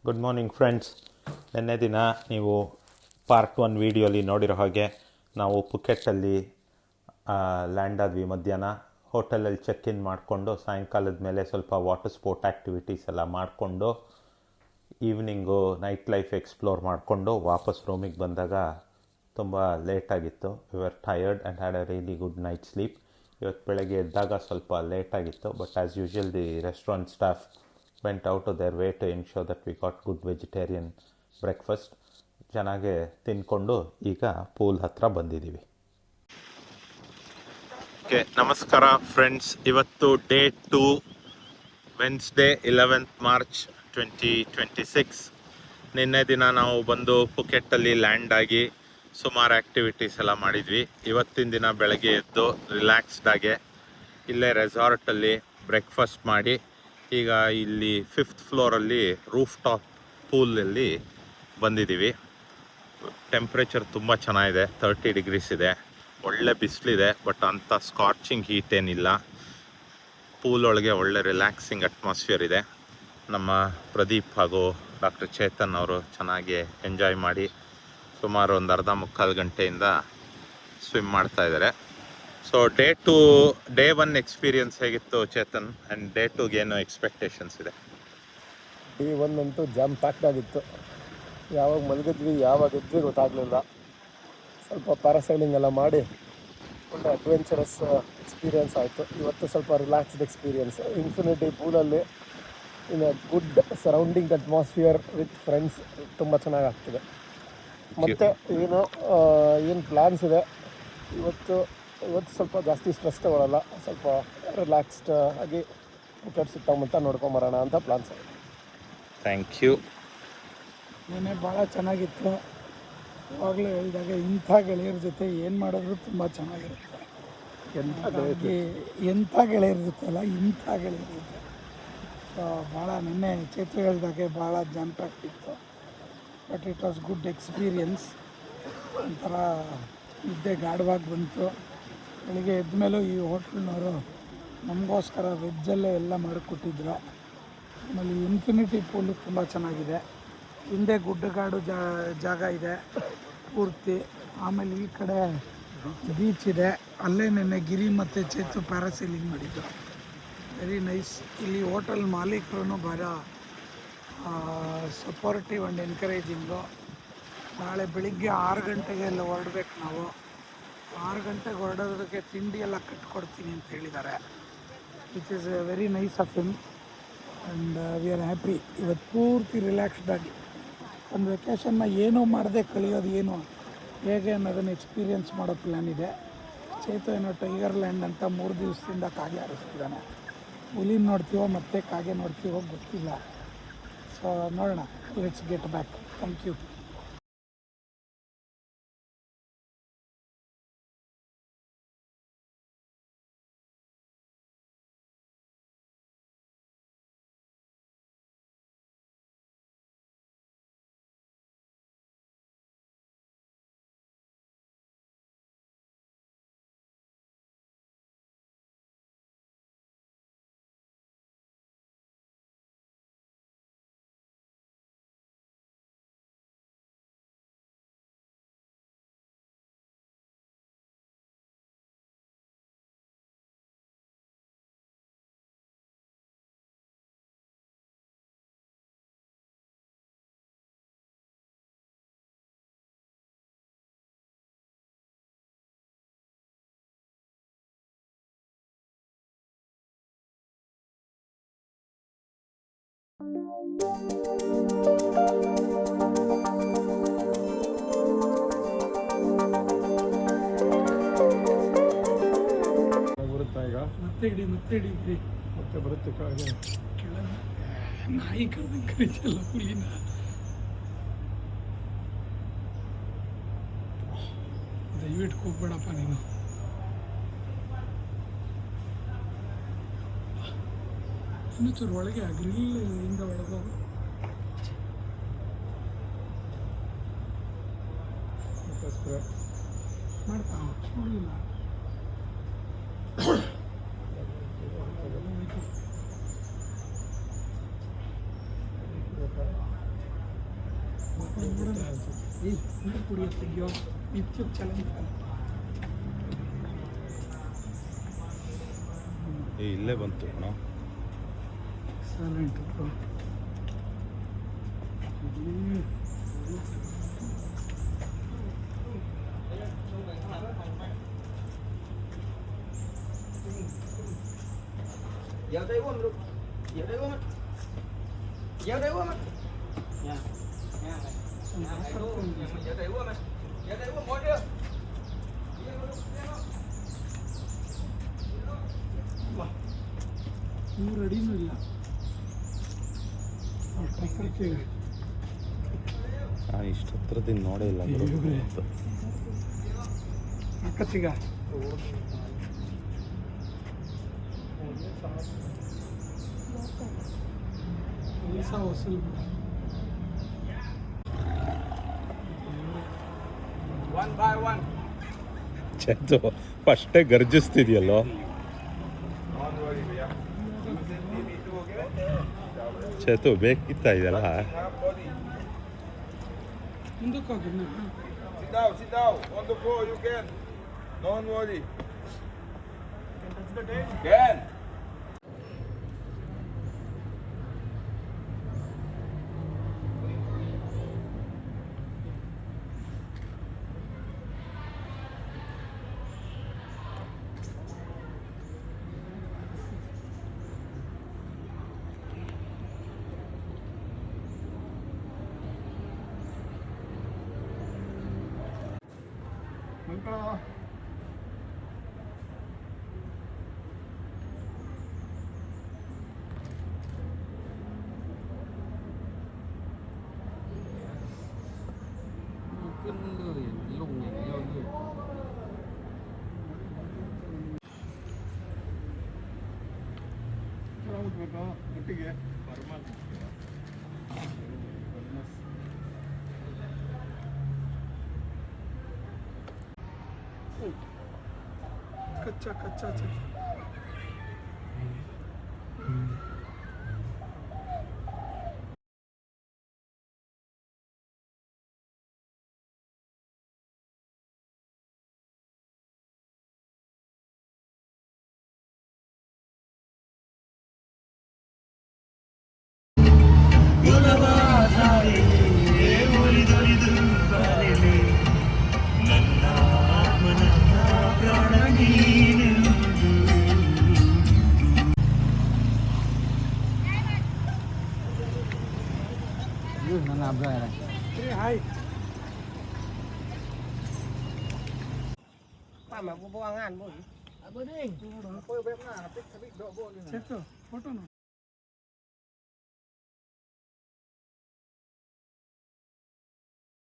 Good morning friends. ನಿನ್ನೆ ದಿನ ನೀವು ಪಾರ್ಟ್ 1 ವೀಡಿಯೋಲಿ ನೋಡಿರೋ ಹಾಗೆ ನಾವು ಪುಕೆಟ್ಟಲ್ಲಿ ಲ್ಯಾಂಡ್ ಆದ್ವಿ. ಮಧ್ಯಾಹ್ನ ಹೋಟೆಲಲ್ಲಿ ಚೆಕ್ ಇನ್ ಮಾಡಿಕೊಂಡು ಸಾಯಂಕಾಲದ ಮೇಲೆ ಸ್ವಲ್ಪ ವಾಟರ್ ಸ್ಪೋರ್ಟ್ ಆ್ಯಕ್ಟಿವಿಟೀಸ್ ಎಲ್ಲ ಮಾಡಿಕೊಂಡು ಈವ್ನಿಂಗು ನೈಟ್ ಲೈಫ್ ಎಕ್ಸ್ಪ್ಲೋರ್ ಮಾಡಿಕೊಂಡು ವಾಪಸ್ ರೂಮಿಗೆ ಬಂದಾಗ ತುಂಬ ಲೇಟಾಗಿತ್ತು. We are tired and had a really good night sleep. ಇವತ್ತು ಬೆಳಗ್ಗೆ ಎದ್ದಾಗ ಸ್ವಲ್ಪ ಲೇಟಾಗಿತ್ತು, but as usual the restaurant staff went out of their way to ensure that we got good vegetarian breakfast. ಚೆನ್ನಾಗೆ ತಿನ್ಕೊಂಡು ಈಗ ಪೂಲ್ ಹತ್ರ ಬಂದಿದ್ದೀವಿ. ಓಕೆ, ನಮಸ್ಕಾರ ಫ್ರೆಂಡ್ಸ್. ಇವತ್ತು ಡೇ 2, ವೆನ್ಸ್ಡೇ 11th March 2026. ನಿನ್ನೆ ದಿನ ನಾವು ಬಂದು ಪುಕೆಟ್ಟಲ್ಲಿ ಲ್ಯಾಂಡ್ ಆಗಿ ಸುಮಾರು ಆ್ಯಕ್ಟಿವಿಟೀಸ್ ಎಲ್ಲ ಮಾಡಿದ್ವಿ. ಇವತ್ತಿನ ದಿನ ಬೆಳಗ್ಗೆ ಎದ್ದು ರಿಲ್ಯಾಕ್ಸ್ಡಾಗೆ ಇಲ್ಲೇ ರೆಸಾರ್ಟಲ್ಲಿ ಬ್ರೇಕ್ಫಾಸ್ಟ್ ಮಾಡಿ ಈಗ ಇಲ್ಲಿ 5th ಫ್ಲೋರಲ್ಲಿ ರೂಫ್ ಟಾಪ್ ಪೂಲಲ್ಲಿ ಬಂದಿದ್ದೀವಿ. ಟೆಂಪ್ರೇಚರ್ ತುಂಬ ಚೆನ್ನಾಗಿದೆ, 30 ಡಿಗ್ರೀಸ್ ಇದೆ. ಒಳ್ಳೆ ಬಿಸಿಲಿದೆ, ಬಟ್ ಅಂಥ ಸ್ಕಾರ್ಚಿಂಗ್ ಹೀಟ್ ಏನಿಲ್ಲ. ಪೂಲ್ ಒಳಗೆ ಒಳ್ಳೆ ರಿಲ್ಯಾಕ್ಸಿಂಗ್ ಅಟ್ಮಾಸ್ಫಿಯರ್ ಇದೆ. ನಮ್ಮ ಪ್ರದೀಪ್ ಹಾಗೂ ಡಾಕ್ಟರ್ ಚೇತನ್ ಅವರು ಚೆನ್ನಾಗಿ ಎಂಜಾಯ್ ಮಾಡಿ ಸುಮಾರು ಒಂದು ಅರ್ಧ ಮುಕ್ಕಾಲು ಗಂಟೆಯಿಂದ ಸ್ವಿಮ್ ಮಾಡ್ತಾ ಇದ್ದಾರೆ. ಸೊ ಡೇ 1 ಎಕ್ಸ್ಪೀರಿಯನ್ಸ್ ಹೇಗಿತ್ತು ಚೇತನ್? ಆ್ಯಂಡ್ ಡೇ 2ಗೆ ಏನು ಎಕ್ಸ್ಪೆಕ್ಟೇಷನ್ಸ್ ಇದೆ? ಡೇ 1 ಅಂತೂ ಜಾಮ್ ಪ್ಯಾಕ್ಡ್ ಆಗಿತ್ತು. ಯಾವಾಗ ಮಲಗಿದ್ವಿ ಯಾವಾಗ ಎದ್ವಿ ಗೊತ್ತಾಗಲಿಲ್ಲ. ಸ್ವಲ್ಪ ಪ್ಯಾರಾಸೈಲಿಂಗ್ ಎಲ್ಲ ಮಾಡಿ ಒಳ್ಳೆ ಅಡ್ವೆಂಚರಸ್ ಎಕ್ಸ್ಪೀರಿಯನ್ಸ್ ಆಯಿತು. ಇವತ್ತು ಸ್ವಲ್ಪ ರಿಲ್ಯಾಕ್ಸ್ಡ್ ಎಕ್ಸ್ಪೀರಿಯನ್ಸ್. ಇನ್ಫಿನಿಟಿ ಪೂಲಲ್ಲಿ in a good surrounding atmosphere with friends ತುಂಬ ಚೆನ್ನಾಗಾಗ್ತಿದೆ. ಮತ್ತು ಏನು ಪ್ಲ್ಯಾನ್ಸ್ ಇದೆ ಇವತ್ತು ಸ್ವಲ್ಪ ಜಾಸ್ತಿ ಸ್ಟ್ರೆಸ್ ತಗೊಳ್ಳಲ್ಲ, ಸ್ವಲ್ಪ ರಿಲ್ಯಾಕ್ಸ್ಡ್ ಆಗಿ ಪುಕೆಟ್ ಸುತ್ತಮುತ್ತ ನೋಡ್ಕೊಂಬರೋಣ ಅಂತ ಪ್ಲಾನ್ಸ್ ಇದೆ. Thank you. ನೆನ್ನೆ ಭಾಳ ಚೆನ್ನಾಗಿತ್ತು. ಯಾವಾಗಲೂ ಹೇಳಿದಾಗ ಇಂಥ ಗೆಳೆಯರ ಜೊತೆ ಏನು ಮಾಡಿದ್ರು ತುಂಬ ಚೆನ್ನಾಗಿರುತ್ತೆ. ಎಂಥ ಗೆಳೆಯರ ಜೊತೆ ಅಲ್ಲ, ಇಂಥ ಗೆಳೆಯರ ಜೊತೆ ಭಾಳ ನೆನ್ನೆ ಚೇತು ಹೇಳಿದಾಗೆ ಭಾಳ ಜಾಂಪ್ಯಾಕ್ಟ್ ಇತ್ತು. But it was good experience. ಒಂಥರ ನಿದ್ದೆ ಗಾಢವಾಗಿ ಬಂತು. ಬೆಳಿಗ್ಗೆ ಎದ್ದ ಮೇಲೂ ಈ ಹೋಟ್ಲಿನವರು ನಮಗೋಸ್ಕರ ವೆಜ್ಜಲ್ಲೇ ಎಲ್ಲ ಮಾಡಿಕೊಟ್ಟಿದ್ರು. ಆಮೇಲೆ ಇನ್ಫಿನಿಟಿ ಪೂಲು ತುಂಬ ಚೆನ್ನಾಗಿದೆ. ಹಿಂದೆ ಗುಡ್ಡಗಾಡು ಜಾಗ ಇದೆ ಪೂರ್ತಿ. ಆಮೇಲೆ ಈ ಕಡೆ ಬೀಚ್ ಇದೆ. ಅಲ್ಲೇ ನೆನ್ನೆ ಗಿರಿ ಮತ್ತು ಚೇತು ಪ್ಯಾರಾಸೈಲಿಂಗ್ ಮಾಡಿದ್ದು, ವೆರಿ ನೈಸ್. ಇಲ್ಲಿ ಹೋಟೆಲ್ ಮಾಲೀಕರು ಭಾಳ ಸಪೋರ್ಟಿವ್ ಆ್ಯಂಡ್ ಎನ್ಕರೇಜಿಂಗು. ನಾಳೆ ಬೆಳಿಗ್ಗೆ 6 ಗಂಟೆಗೆ ಎಲ್ಲ ಹೊರಡ್ಬೇಕು ನಾವು. 6 ಗಂಟೆಗೆ ಹೊರಡೋದಕ್ಕೆ ತಿಂಡಿ ಎಲ್ಲ ಕಟ್ಕೊಡ್ತೀನಿ ಅಂತ ಹೇಳಿದ್ದಾರೆ, which is very nice of him. And we are happy. ಇವತ್ತು ಪೂರ್ತಿ ರಿಲ್ಯಾಕ್ಸ್ಡಾಗಿ ಒಂದು ವೆಕೇಷನ್ನ ಏನೂ ಮಾಡದೆ ಕಳೆಯೋದು ಏನು ಹೇಗೆ ಅನ್ನೋದನ್ನು ಎಕ್ಸ್ಪೀರಿಯೆನ್ಸ್ ಮಾಡೋ ಪ್ಲ್ಯಾನ್ ಇದೆ. ಚೇತು ಏನೋ ಟೈಗರ್ ಲ್ಯಾಂಡ್ ಅಂತ 3 ದಿವಸದಿಂದ ಕಾಗೆ ಹಾರಿಸ್ತಿದ್ದಾನೆ. ಹುಲಿನ ನೋಡ್ತೀವೋ ಮತ್ತೆ ಕಾಗೆ ನೋಡ್ತೀವೋ ಗೊತ್ತಿಲ್ಲ. ಸೊ ನೋಡೋಣ, let's get back. Thank you. ಬರುತ್ತಾ ಈಗ? ಮತ್ತೆ ಹಿಡಿ ಮತ್ತೆ ಬರುತ್ತೆ ಕೆಳಗೆ. ನಾಯಿ ಕರೆದಂಗೆ ಕರೀತಿಲ್ಲ ಹುಲಿನ. ದಯವಿಟ್ಟು ಹೋಗ್ಬೇಡಪ್ಪ ನೀನು. ಇನ್ನು ಚೂರು ಒಳಗೆ ಗ್ರಿಲ್ಲಿಂದ ಒಳಗೋಗು. ಮಾಡ್ತಾ ನೋಡಲಿಲ್ಲ. ಕುಡಿಯುತ್ತಿದ್ಯೋ ಯೂಟ್ಯೂಬ್ ಚಾಲೆಂಜ್ ಇಲ್ಲೇ ಬಂತು ಅಣ್ಣ. Silent Dạo đây uống được. Dạo đây uống. Dạo đây uống. Nha. Nha này. Nha này luôn. Dạo đây uống này. Dạo đây uống mỗi đứa. ನೀವು ರೆಡಿನೂ ಇಲ್ಲ ಕರ್ಕೆ ನಾನು ಇಷ್ಟು ಹತ್ರದಿಂದ ನೋಡೇ ಇಲ್ಲ ಗುರು. ಅಕ್ಕಚ್ಚಿಗ visa ವಸೂಲ್ One by one. Chethu ಫಸ್ಟೇ ಗರ್ಜಿಸ್ತಿದ್ಯಲ್ಲೋ. ಚೇತು ಬೇಕಿತ್ತ ಇದೆಲ್ಲ. ಮುಂದಕ್ಕೆ ಹೋಗಿ Sit down. On the floor, you can. Don't worry. Can. ಒಟ್ಟಿಗೆ ಕಚ್ಚಾ ಕಚ್ಚಾ Nó làm rồi này. Hi Mà bố ăn ăn bố. Bố đi. Bố bếp nào tích cái độ bố đi. Chethu ಫೋಟೋನು